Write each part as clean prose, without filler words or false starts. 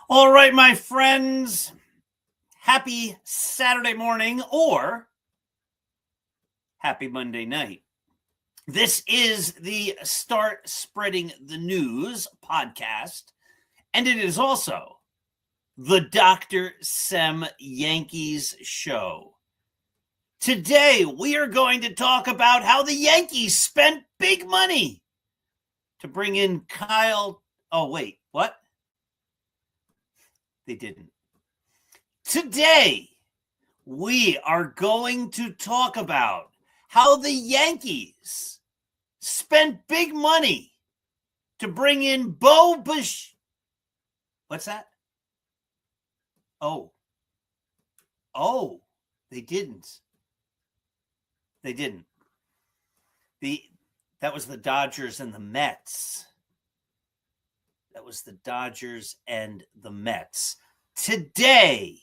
All right, my friends, happy Saturday morning or happy Monday night. This is the Start Spreading the News podcast, and it is also the Dr. Sem Yankees show. Today, we are going to talk about how the Yankees spent big money to bring in Kyle. Oh, wait, what? They didn't. Today, we are going to talk about how the Yankees spent big money to bring in Bo Bush. What's that? Oh, they didn't. They didn't. That was the Dodgers and the Mets. That was the Dodgers and the Mets. Today,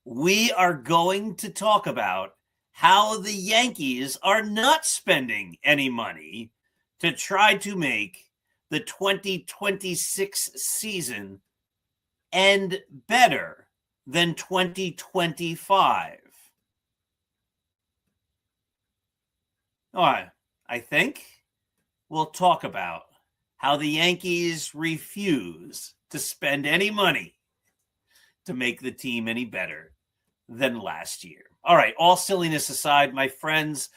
we are going to talk about how the Yankees are not spending any money to try to make the 2026 season end better than 2025. All right, I think we'll talk about how the Yankees refuse to spend any money to make the team any better than last year. All right, all silliness aside, my friends,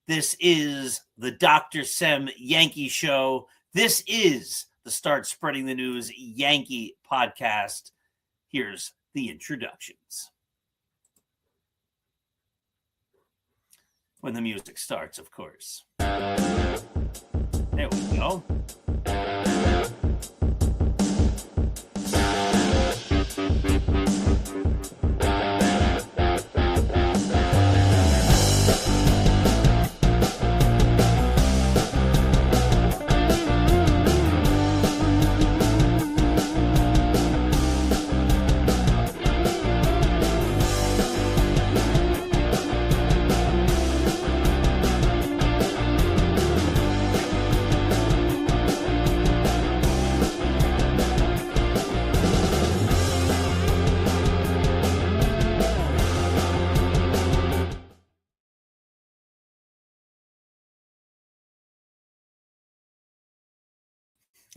this is the Dr. Sem Yankee show. This is the Start Spreading the News Yankee podcast. Here's the introductions. When the music starts, of course. There we go.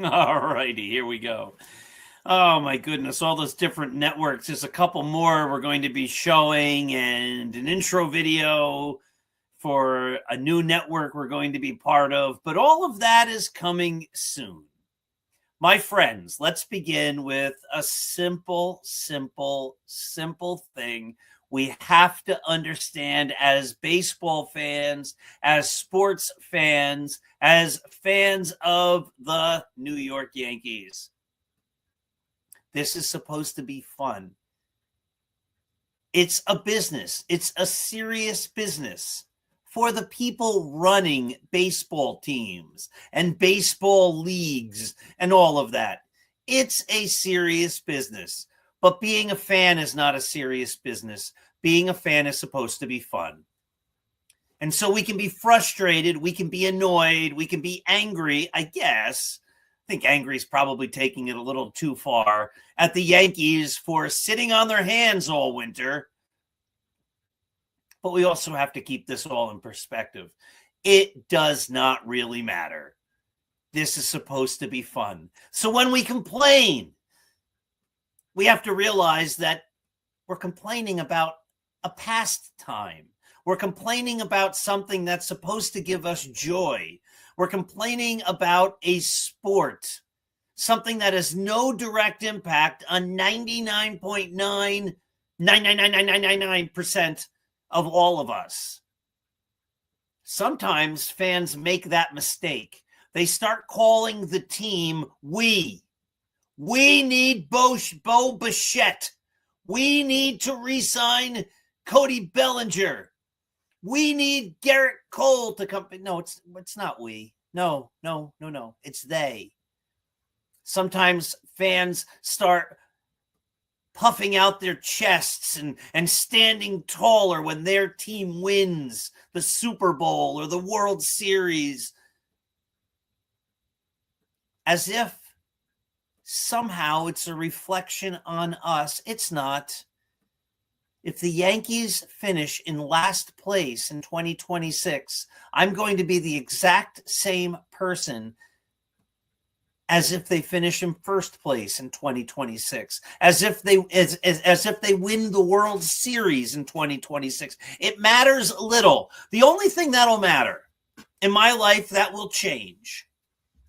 All righty, here we go. Oh, my goodness, all those different networks. There's a couple more we're going to be showing and an intro video for a new network we're going to be part of. But all of that is coming soon. My friends, let's begin with a simple thing we have to understand as baseball fans, as sports fans, as fans of the New York Yankees. This is supposed to be fun. It's a business. It's a serious business for the people running baseball teams and baseball leagues and all of that. It's a serious business. But being a fan is not a serious business. Being a fan is supposed to be fun. And so we can be frustrated, we can be annoyed, we can be angry, I guess. I think angry is probably taking it a little too far at the Yankees for sitting on their hands all winter. But we also have to keep this all in perspective. It does not really matter. This is supposed to be fun. So when we complain, we have to realize that we're complaining about a pastime. We're complaining about something that's supposed to give us joy. We're complaining about a sport, something that has no direct impact on 99.9999999% of all of us. Sometimes fans make that mistake. They start calling the team we. We need Bo Bichette. We need to re-sign Cody Bellinger. We need Garrett Cole to come. No, it's not we. No. It's they. Sometimes fans start puffing out their chests and standing taller when their team wins the Super Bowl or the World Series, as if somehow it's a reflection on us. It's not. If the Yankees finish in last place in 2026, I'm going to be the exact same person as if they finish in first place in 2026, as if they win the World Series in 2026. It matters little. The only thing that'll matter in my life that will change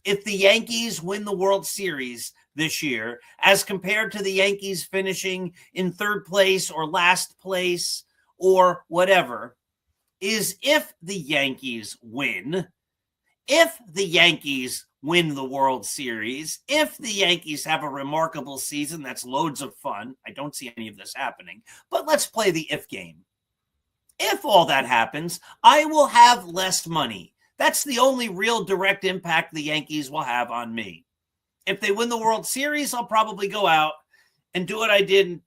if the Yankees win the World Series this year, as compared to the Yankees finishing in third place or last place or whatever, is if the Yankees win. If the Yankees win the World Series, if the Yankees have a remarkable season that's loads of fun, I don't see any of this happening, but let's play the if game. If all that happens, I will have less money. That's the only real direct impact the Yankees will have on me. If they win the World Series, I'll probably go out and do what I did in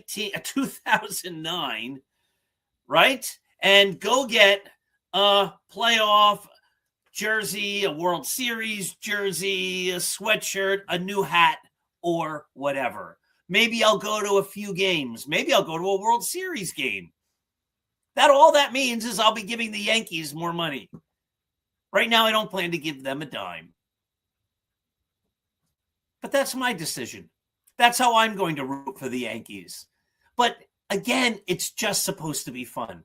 2009, right? And go get a playoff jersey, a World Series jersey, a sweatshirt, a new hat, or whatever. Maybe I'll go to a few games. Maybe I'll go to a World Series game. All that means is I'll be giving the Yankees more money. Right now, I don't plan to give them a dime. But that's my decision. That's how I'm going to root for the Yankees. But again, it's just supposed to be fun.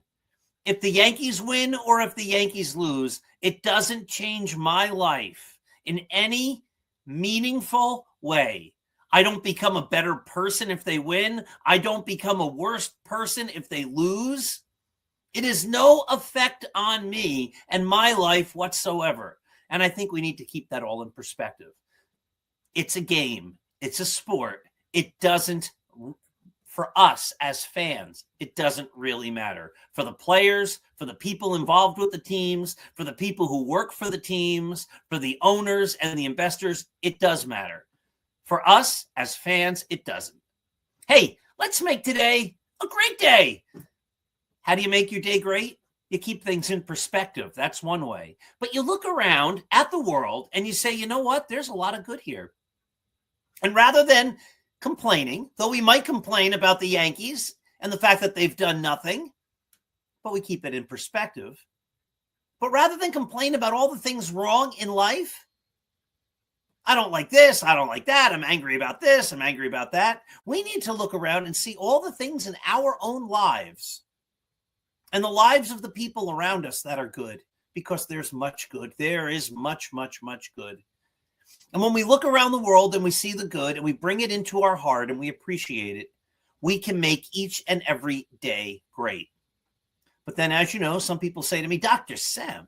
If the Yankees win or if the Yankees lose, it doesn't change my life in any meaningful way. I don't become a better person if they win. I don't become a worse person if they lose. It has no effect on me and my life whatsoever. And I think we need to keep that all in perspective. It's a game. It's a sport. It doesn't, for us as fans, it doesn't really matter. For the players, for the people involved with the teams, for the people who work for the teams, for the owners and the investors, it does matter. For us as fans, it doesn't. Hey, let's make today a great day. How do you make your day great? You keep things in perspective. That's one way. But you look around at the world and you say, you know what? There's a lot of good here. And rather than complaining, though we might complain about the Yankees and the fact that they've done nothing, but we keep it in perspective. But rather than complain about all the things wrong in life, I don't like this, I don't like that, I'm angry about this, I'm angry about that. We need to look around and see all the things in our own lives and the lives of the people around us that are good, because there's much good. There is much, much, much good. And when we look around the world and we see the good and we bring it into our heart and we appreciate it, we can make each and every day great. But then, as you know, some people say to me, Dr. Sam,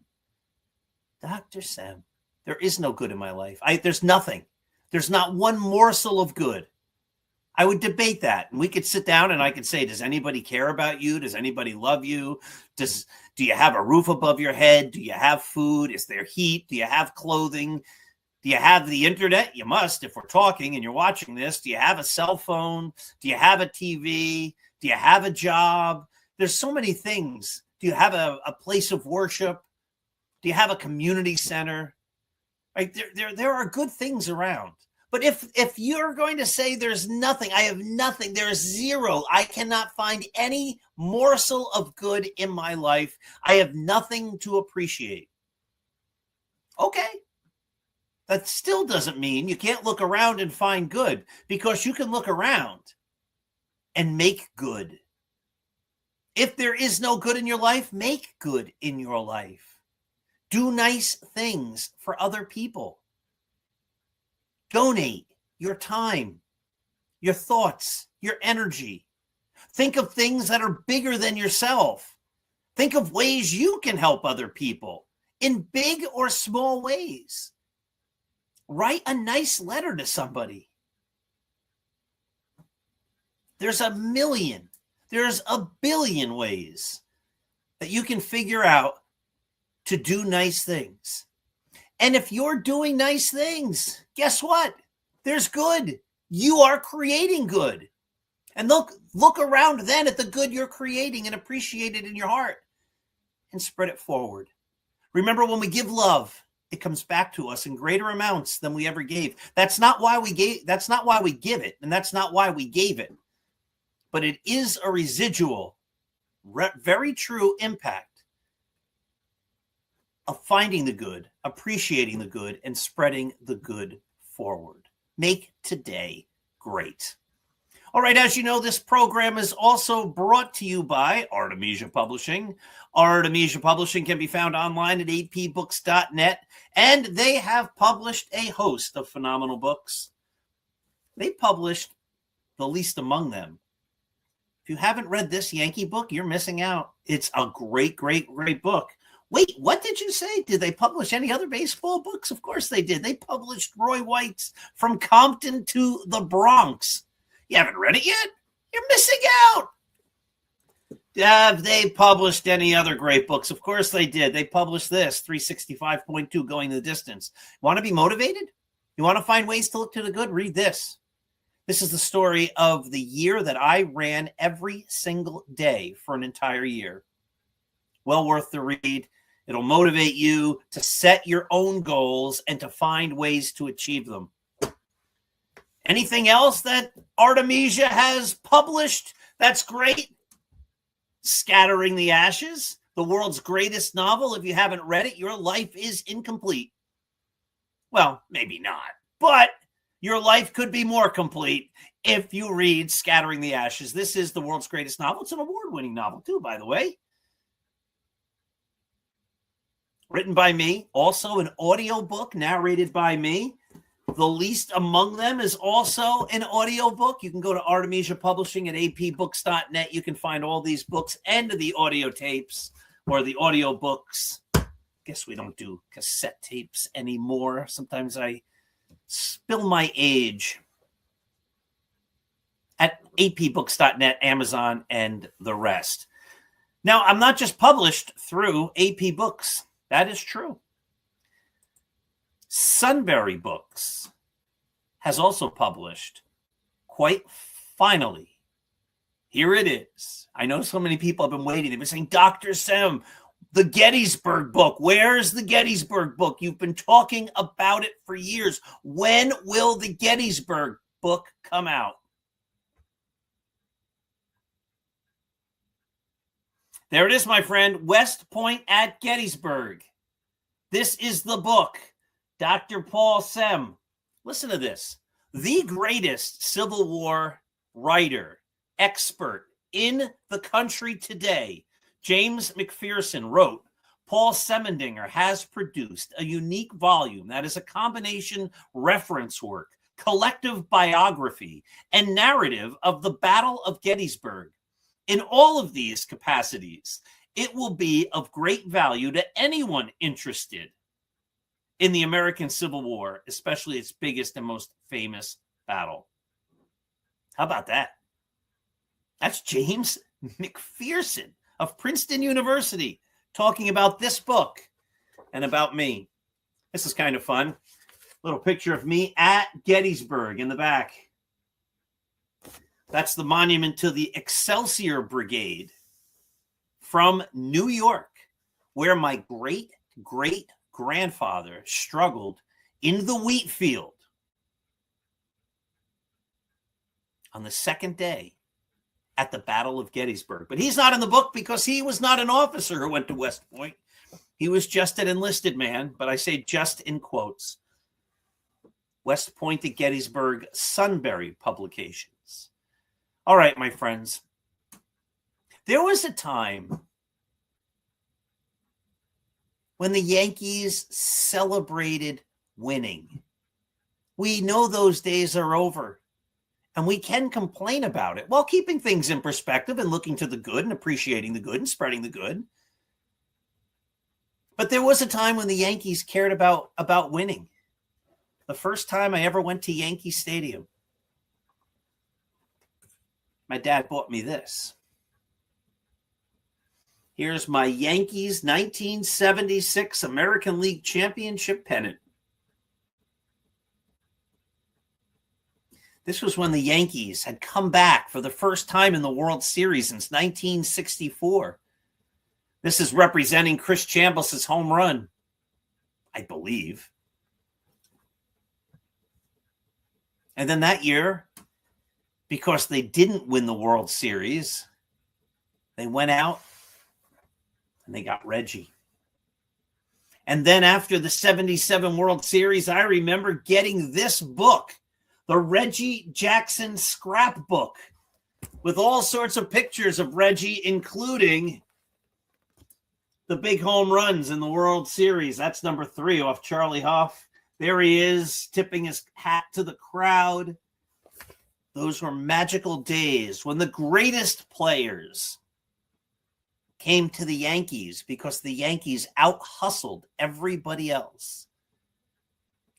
there is no good in my life. There's nothing. There's not one morsel of good. I would debate that. And we could sit down and I could say, does anybody care about you? Does anybody love you? Do you have a roof above your head? Do you have food? Is there heat? Do you have clothing? Do you have the internet? You must, if we're talking and you're watching this. Do you have a cell phone? Do you have a TV? Do you have a job? There's so many things. Do you have a place of worship? Do you have a community center? Right? There are good things around. But if you're going to say there's nothing, I have nothing, there's zero, I cannot find any morsel of good in my life, I have nothing to appreciate. Okay. That still doesn't mean you can't look around and find good, because you can look around and make good. If there is no good in your life, make good in your life. Do nice things for other people. Donate your time, your thoughts, your energy. Think of things that are bigger than yourself. Think of ways you can help other people in big or small ways. Write a nice letter to somebody. There's a billion ways that you can figure out to do nice things. And if you're doing nice things, guess what? There's good. You are creating good. And look around then at the good you're creating and appreciate it in your heart and spread it forward. Remember, when we give love, it comes back to us in greater amounts than we ever gave. That's not why we give it, and that's not why we gave it. But it is a residual, very true impact of finding the good, appreciating the good, and spreading the good forward. Make today great. All right, as you know, this program is also brought to you by Artemisia Publishing. Artemisia Publishing can be found online at apbooks.net, and they have published a host of phenomenal books. They published the least among them. If you haven't read this Yankee book, you're missing out. It's a great, great, great book. Wait, what did you say? Did they publish any other baseball books? Of course they did. They published Roy White's From Compton to the Bronx. You haven't read it yet? You're missing out. Have they published any other great books? Of course they did. They published this, 365.2, Going the Distance. Want to be motivated? You want to find ways to look to the good? Read this. This is the story of the year that I ran every single day for an entire year. Well worth the read. It'll motivate you to set your own goals and to find ways to achieve them. Anything else that Artemisia has published that's great? Scattering the Ashes, the world's greatest novel. If you haven't read it, your life is incomplete. Well, maybe not, but your life could be more complete if you read Scattering the Ashes. This is the world's greatest novel. It's an award-winning novel, too, by the way. Written by me, also an audiobook narrated by me. The Least Among Them is also an audiobook. You can go to Artemisia Publishing at apbooks.net. You can find all these books and the audio tapes or the audiobooks. Guess we don't do cassette tapes anymore. Sometimes I spill my age. At apbooks.net, Amazon, and the rest. Now, I'm not just published through AP Books. That is true. Sunbury Books has also published, quite finally, here it is. I know so many people have been waiting. They've been saying, Dr. Sem, the Gettysburg book. Where's the Gettysburg book? You've been talking about it for years. When will the Gettysburg book come out? There it is, my friend. West Point at Gettysburg. This is the book. Dr. Paul Sem. Listen to this. The greatest Civil War writer, expert in the country today, James McPherson, wrote, Paul Semendinger has produced a unique volume that is a combination reference work, collective biography, and narrative of the Battle of Gettysburg. In all of these capacities, it will be of great value to anyone interested in the American Civil War, especially its biggest and most famous battle. How about that? That's James McPherson of Princeton University talking about this book and about me. This is kind of fun. Little picture of me at Gettysburg in the back. That's the monument to the Excelsior Brigade from New York, where my great-great-grandfather struggled in the wheat field on the second day at the Battle of Gettysburg. But he's not in the book because he was not an officer who went to West Point. He was just an enlisted man, but I say just in quotes. West Point at Gettysburg, Sunbury Publications. All right, my friends. There was a time when the Yankees celebrated winning. We know those days are over, and we can complain about it while keeping things in perspective and looking to the good and appreciating the good and spreading the good. But there was a time when the Yankees cared about winning. the first time I ever went to Yankee Stadium, my dad bought me this. Here's my Yankees 1976 American League Championship pennant. This was when the Yankees had come back for the first time in the World Series since 1964. This is representing Chris Chambliss' home run, I believe. And then that year, because they didn't win the World Series, they went out and they got Reggie. And then after the 77 World Series, I remember getting this book, the Reggie Jackson Scrapbook, with all sorts of pictures of Reggie, including the big home runs in the World Series. That's number 3 off Charlie Hough. There he is, tipping his hat to the crowd. Those were magical days when the greatest players came to the Yankees because the Yankees out-hustled everybody else.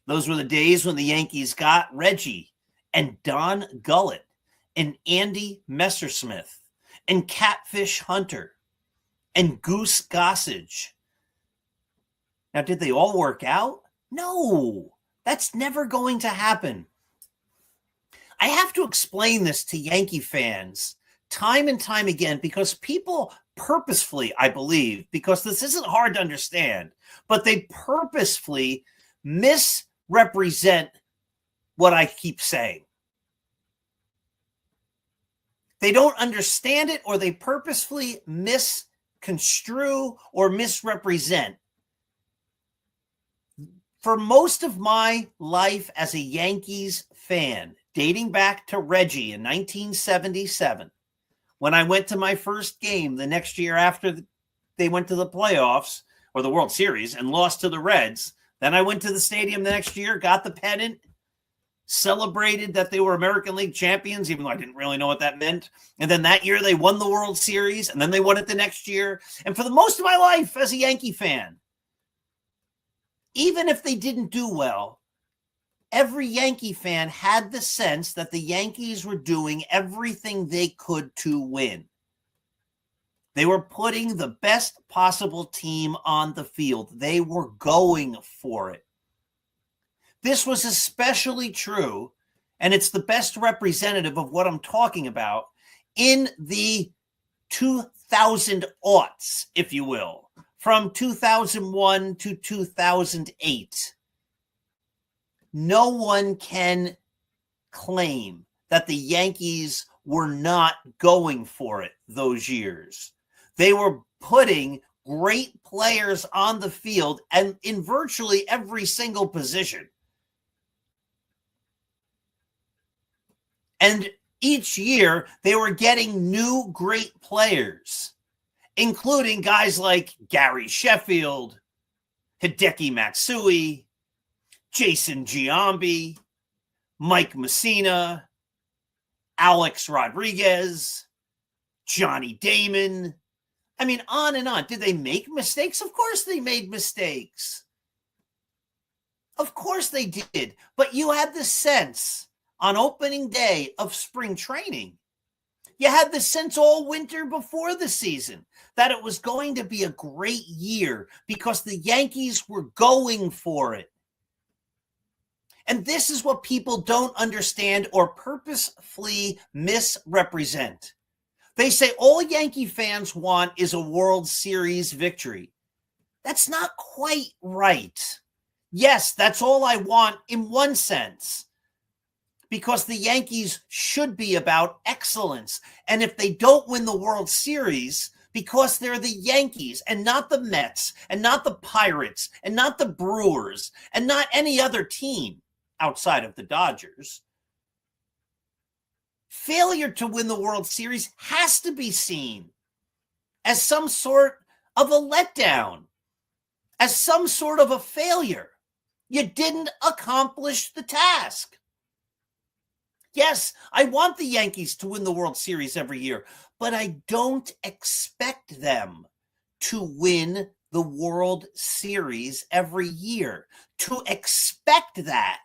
Those were the days when the Yankees got Reggie and Don Gullett and Andy Messersmith and Catfish Hunter and Goose Gossage. Now, did they all work out? No, that's never going to happen. I have to explain this to Yankee fans time and time again because people purposefully, I believe, because this isn't hard to understand, but they purposefully misrepresent what I keep saying. They don't understand it, or they purposefully misconstrue or misrepresent. For most of my life as a Yankees fan, dating back to Reggie in 1977, when I went to my first game the next year after they went to the playoffs or the World Series and lost to the Reds, then I went to the stadium the next year, got the pennant, celebrated that they were American League champions, even though I didn't really know what that meant. And then that year they won the World Series, and then they won it the next year. And for the most of my life as a Yankee fan, even if they didn't do well, every Yankee fan had the sense that the Yankees were doing everything they could to win. They were putting the best possible team on the field. They were going for it. This was especially true, and it's the best representative of what I'm talking about, in the 2000 aughts, if you will, from 2001 to 2008. No one can claim that the Yankees were not going for it those years. They were putting great players on the field and in virtually every single position. And each year they were getting new great players, including guys like Gary Sheffield, Hideki Matsui, Jason Giambi, Mike Messina, Alex Rodriguez, Johnny Damon. I mean, on and on. Did they make mistakes? Of course they made mistakes. Of course they did. But you had the sense on opening day of spring training, you had the sense all winter before the season that it was going to be a great year because the Yankees were going for it. And this is what people don't understand or purposefully misrepresent. They say all Yankee fans want is a World Series victory. That's not quite right. Yes, that's all I want in one sense, because the Yankees should be about excellence. And if they don't win the World Series, because they're the Yankees and not the Mets and not the Pirates and not the Brewers and not any other team outside of the Dodgers, failure to win the World Series has to be seen as some sort of a letdown, as some sort of a failure. You didn't accomplish the task. Yes, I want the Yankees to win the World Series every year, but I don't expect them to win the World Series every year. To expect that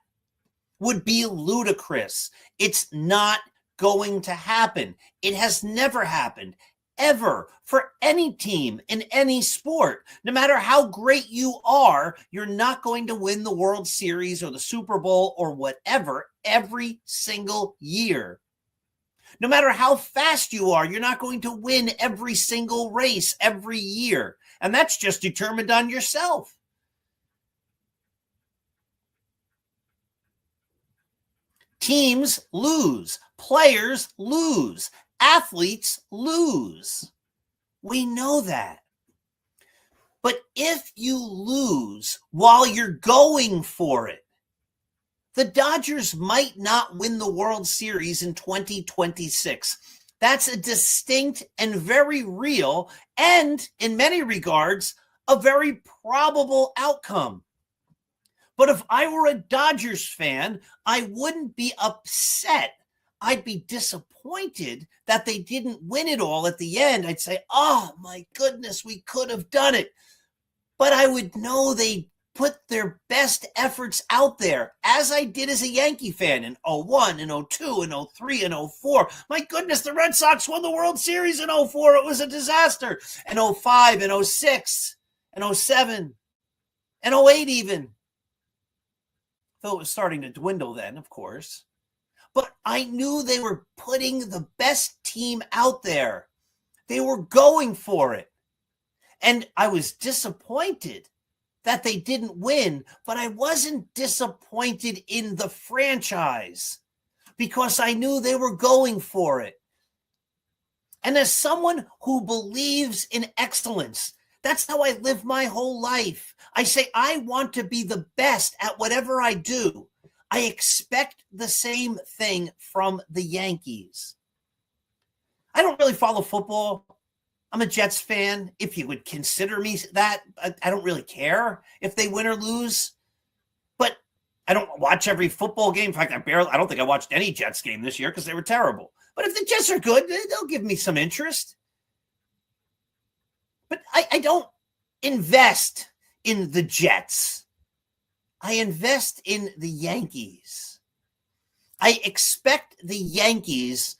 would be ludicrous. It's not going to happen. It has never happened, ever, for any team in any sport. No matter how great you are, you're not going to win the World Series or the Super Bowl or whatever every single year. No matter how fast you are, you're not going to win every single race every year. And that's just determined on yourself. Teams lose. Players lose. Athletes lose. We know that. But if you lose while you're going for it, the Dodgers might not win the World Series in 2026. That's a distinct and very real, and in many regards, a very probable outcome. But if I were a Dodgers fan, I wouldn't be upset. I'd be disappointed that they didn't win it all at the end. I'd say, oh my goodness, we could have done it. But I would know they put their best efforts out there, as I did as a Yankee fan in 01 and 02 and 03 and 04. My goodness, the Red Sox won the World Series in 04. It was a disaster. And 05 and 06 and 07 and 08 even. Though it was starting to dwindle then, of course. But I knew they were putting the best team out there. They were going for it. And I was disappointed that they didn't win, but I wasn't disappointed in the franchise because I knew they were going for it. And as someone who believes in excellence, that's how I live my whole life. I say, I want to be the best at whatever I do. I expect the same thing from the Yankees. I don't really follow football. I'm a Jets fan. If you would consider me that, I don't really care if they win or lose. But I don't watch every football game. In fact, I don't think I watched any Jets game this year because they were terrible. But if the Jets are good, they'll give me some interest. But I don't invest in the Jets. I invest in the Yankees. I expect the Yankees,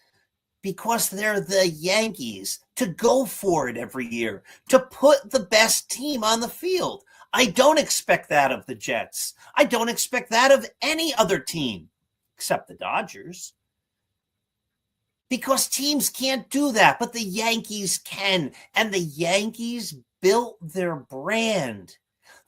because they're the Yankees, to go for it every year, to put the best team on the field. I don't expect that of the Jets. I don't expect that of any other team, except the Dodgers. Because teams can't do that, but the Yankees can. And the Yankees built their brand.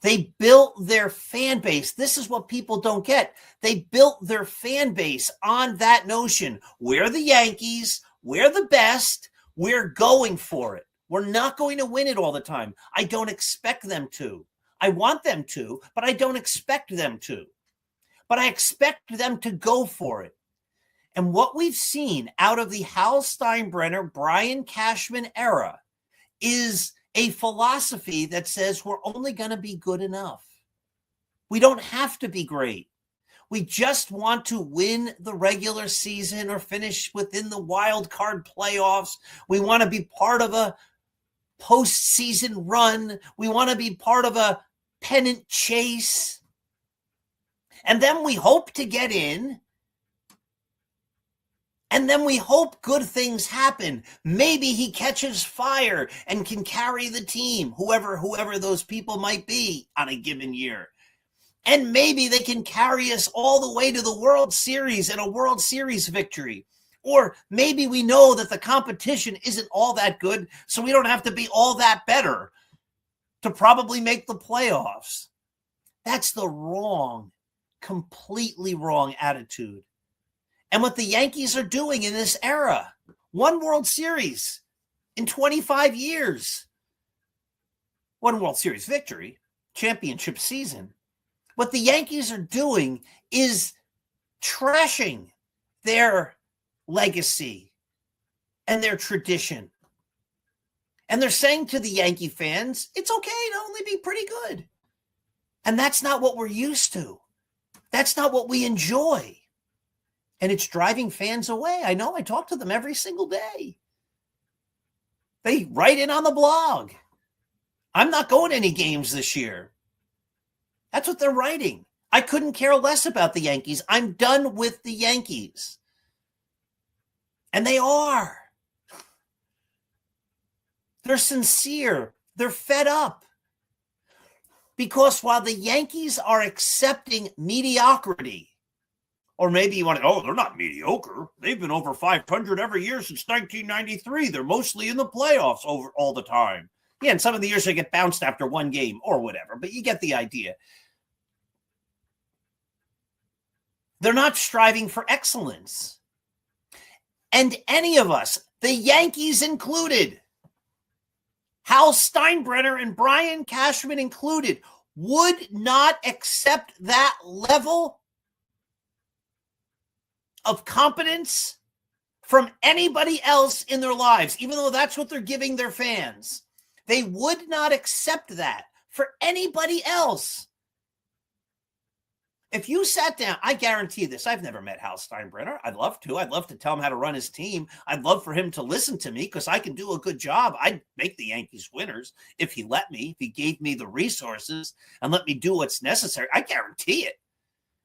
They built their fan base. This is what people don't get. They built their fan base on that notion. We're the Yankees. We're the best. We're going for it. We're not going to win it all the time. I don't expect them to. I want them to, but I don't expect them to. But I expect them to go for it. And what we've seen out of the Hal Steinbrenner, Brian Cashman era is a philosophy that says we're only going to be good enough. We don't have to be great. We just want to win the regular season or finish within the wild card playoffs. We want to be part of a postseason run. We want to be part of a pennant chase. And then we hope to get in. And then we hope good things happen. Maybe he catches fire and can carry the team, whoever those people might be on a given year. And maybe they can carry us all the way to the World Series and a World Series victory. Or maybe we know that the competition isn't all that good, so we don't have to be all that better to probably make the playoffs. That's the wrong, completely wrong attitude. And what the Yankees are doing in this era, one World Series in 25 years, one World Series victory, championship season. What the Yankees are doing is trashing their legacy and their tradition. And they're saying to the Yankee fans, it's okay to only be pretty good. And that's not what we're used to. That's not what we enjoy. And it's driving fans away. I know, I talk to them every single day. They write in on the blog. I'm not going to any games this year. That's what they're writing. I couldn't care less about the Yankees. I'm done with the Yankees. And they are. They're sincere. They're fed up. Because while the Yankees are accepting mediocrity, or maybe you want to, they're not mediocre. They've been over 500 every year since 1993. They're mostly in the playoffs over all the time. Yeah, and some of the years they get bounced after one game or whatever, but you get the idea. They're not striving for excellence. And any of us, the Yankees included, Hal Steinbrenner and Brian Cashman included, would not accept that level of competence from anybody else in their lives, even though that's what they're giving their fans. They would not accept that for anybody else. If you sat down, I guarantee this. I've never met Hal Steinbrenner. I'd love to. I'd love to tell him how to run his team. I'd love for him to listen to me because I can do a good job. I'd make the Yankees winners if he let me, if he gave me the resources and let me do what's necessary. I guarantee it.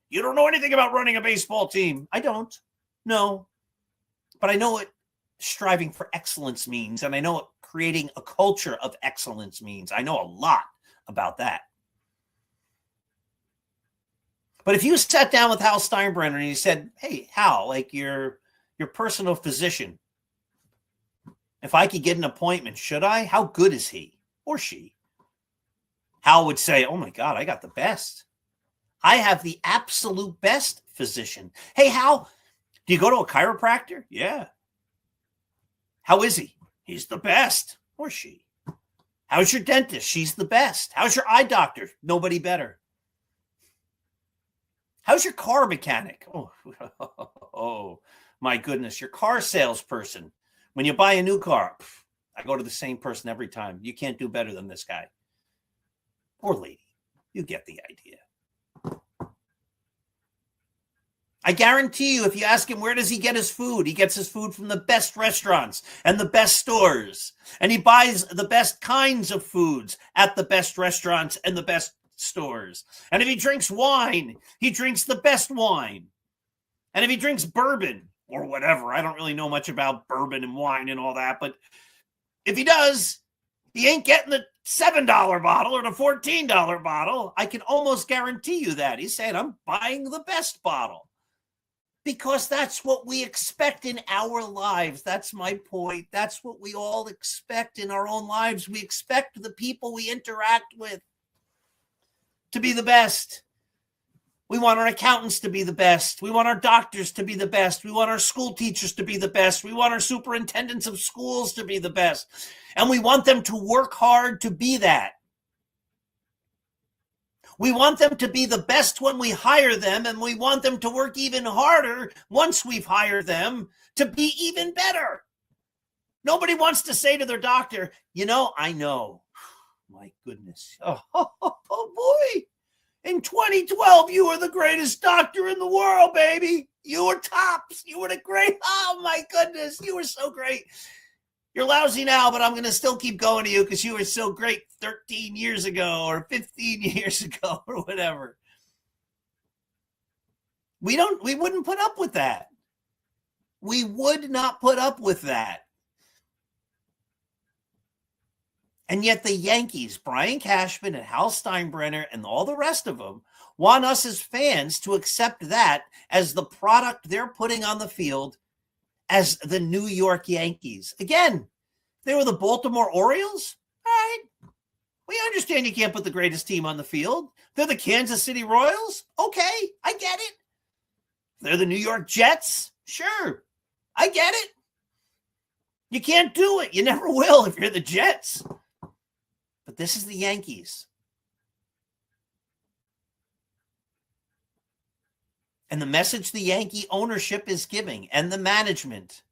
You don't know anything about running a baseball team. I don't. No. But I know what striving for excellence means, and I know what creating a culture of excellence means. I know a lot about that. But if you sat down with Hal Steinbrenner and you said, hey, Hal, like your personal physician, if I could get an appointment, should I? How good is he or she? Hal would say, oh, my God, I got the best. I have the absolute best physician. Hey, Hal, do you go to a chiropractor? Yeah. How is he? He's the best or she. How's your dentist? She's the best. How's your eye doctor? Nobody better. How's your car mechanic? Oh, my goodness. Your car salesperson. When you buy a new car, I go to the same person every time. You can't do better than this guy. Or lady. You get the idea. I guarantee you, if you ask him, where does he get his food? He gets his food from the best restaurants and the best stores. And he buys the best kinds of foods at the best restaurants and the best stores. And if he drinks wine, he drinks the best wine. And if he drinks bourbon or whatever, I don't really know much about bourbon and wine and all that, but if he does, he ain't getting the $7 bottle or the $14 bottle. I can almost guarantee you that. He's saying, I'm buying the best bottle. Because that's what we expect in our lives. That's my point. That's what we all expect in our own lives. We expect the people we interact with to be the best. We want our accountants to be the best. We want our doctors to be the best. We want our school teachers to be the best. We want our superintendents of schools to be the best. And we want them to work hard to be that. We want them to be the best when we hire them, and we want them to work even harder once we've hired them to be even better. Nobody wants to say to their doctor, I know. My goodness. Oh, boy. In 2012, you were the greatest doctor in the world, baby. You were tops. You were the great. Oh, my goodness. You were so great. You're lousy now, but I'm going to still keep going to you because you were so great 13 years ago or 15 years ago or whatever. We wouldn't put up with that. We would not put up with that. And yet the Yankees, Brian Cashman and Hal Steinbrenner and all the rest of them want us as fans to accept that as the product they're putting on the field as the New York Yankees. Again, they were the Baltimore Orioles. All right. We understand you can't put the greatest team on the field. They're the Kansas City Royals. Okay, I get it. They're the New York Jets. Sure, I get it. You can't do it. You never will if you're the Jets. But this is the Yankees. And the message the Yankee ownership is giving and the management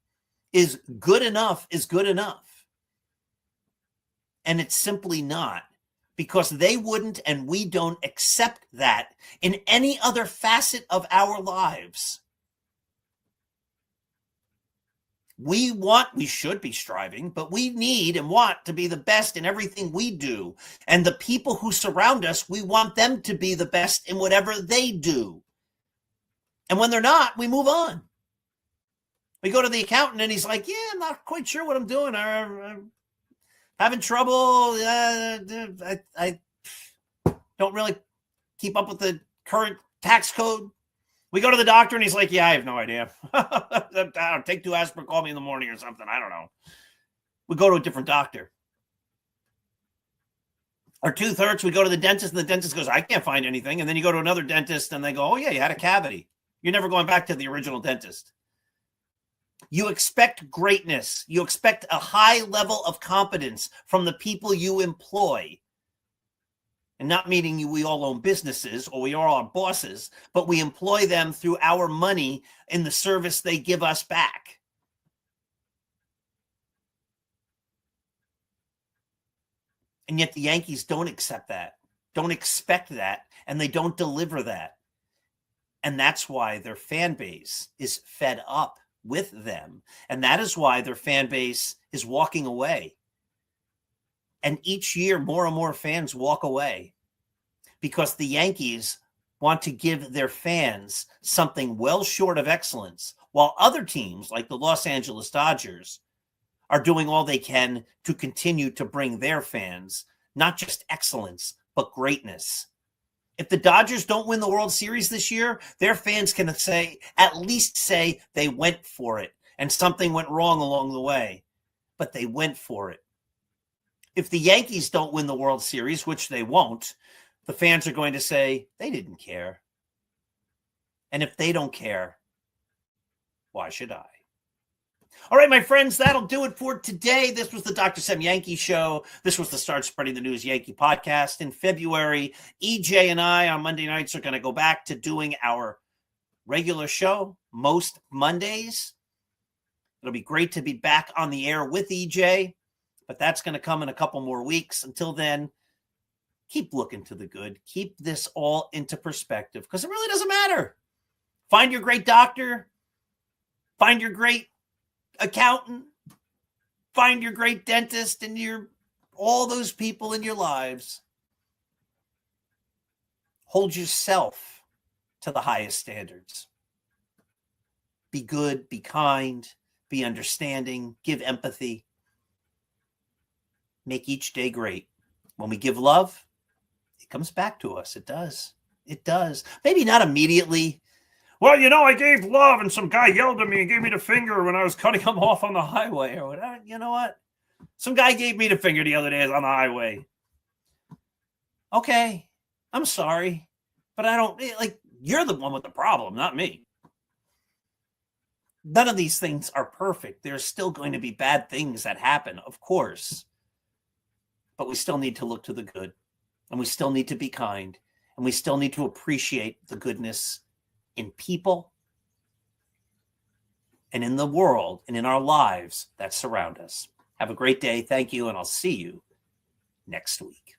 is good enough is good enough. And it's simply not, because they wouldn't and we don't accept that in any other facet of our lives. We should be striving, but we need and want to be the best in everything we do. And the people who surround us, we want them to be the best in whatever they do. And when they're not, we move on. We go to the accountant and he's like, yeah, I'm not quite sure what I'm doing. I'm having trouble. I don't really keep up with the current tax code. We go to the doctor and he's like, yeah, I have no idea. Take 2 aspirin, call me in the morning or something. I don't know. We go to a different doctor. Our tooth hurts. We go to the dentist and the dentist goes, I can't find anything. And then you go to another dentist and they go, oh, yeah, you had a cavity. You're never going back to the original dentist. You expect greatness. You expect a high level of competence from the people you employ. And not meaning we all own businesses or we are our bosses, but we employ them through our money in the service they give us back. And yet the Yankees don't accept that, don't expect that, and they don't deliver that. And that's why their fan base is fed up with them. And that is why their fan base is walking away. And each year, more and more fans walk away because the Yankees want to give their fans something well short of excellence, while other teams like the Los Angeles Dodgers are doing all they can to continue to bring their fans not just excellence, but greatness. If the Dodgers don't win the World Series this year, their fans can at least say they went for it and something went wrong along the way, but they went for it. If the Yankees don't win the World Series, which they won't, the fans are going to say they didn't care. And if they don't care, why should I? All right, my friends, that'll do it for today. This was the Dr. Sem Yankee Show. This was the Start Spreading the News Yankee podcast. In February, EJ and I on Monday nights are going to go back to doing our regular show most Mondays. It'll be great to be back on the air with EJ, but that's going to come in a couple more weeks. Until then, keep looking to the good. Keep this all into perspective because it really doesn't matter. Find your great doctor. Find your great accountant, find your great dentist, and all those people in your lives. Hold yourself to the highest standards. Be good, be kind, be understanding, give empathy. Make each day great. When we give love, it comes back to us. It does. It does. Maybe not immediately. Well, I gave love and some guy yelled at me and gave me the finger when I was cutting him off on the highway or whatever. You know what? Some guy gave me the finger the other day on the highway. Okay, I'm sorry, but you're the one with the problem, not me. None of these things are perfect. There's still going to be bad things that happen, of course. But we still need to look to the good, and we still need to be kind, and we still need to appreciate the goodness in people and in the world and in our lives that surround us. Have a great day. Thank you. And I'll see you next week.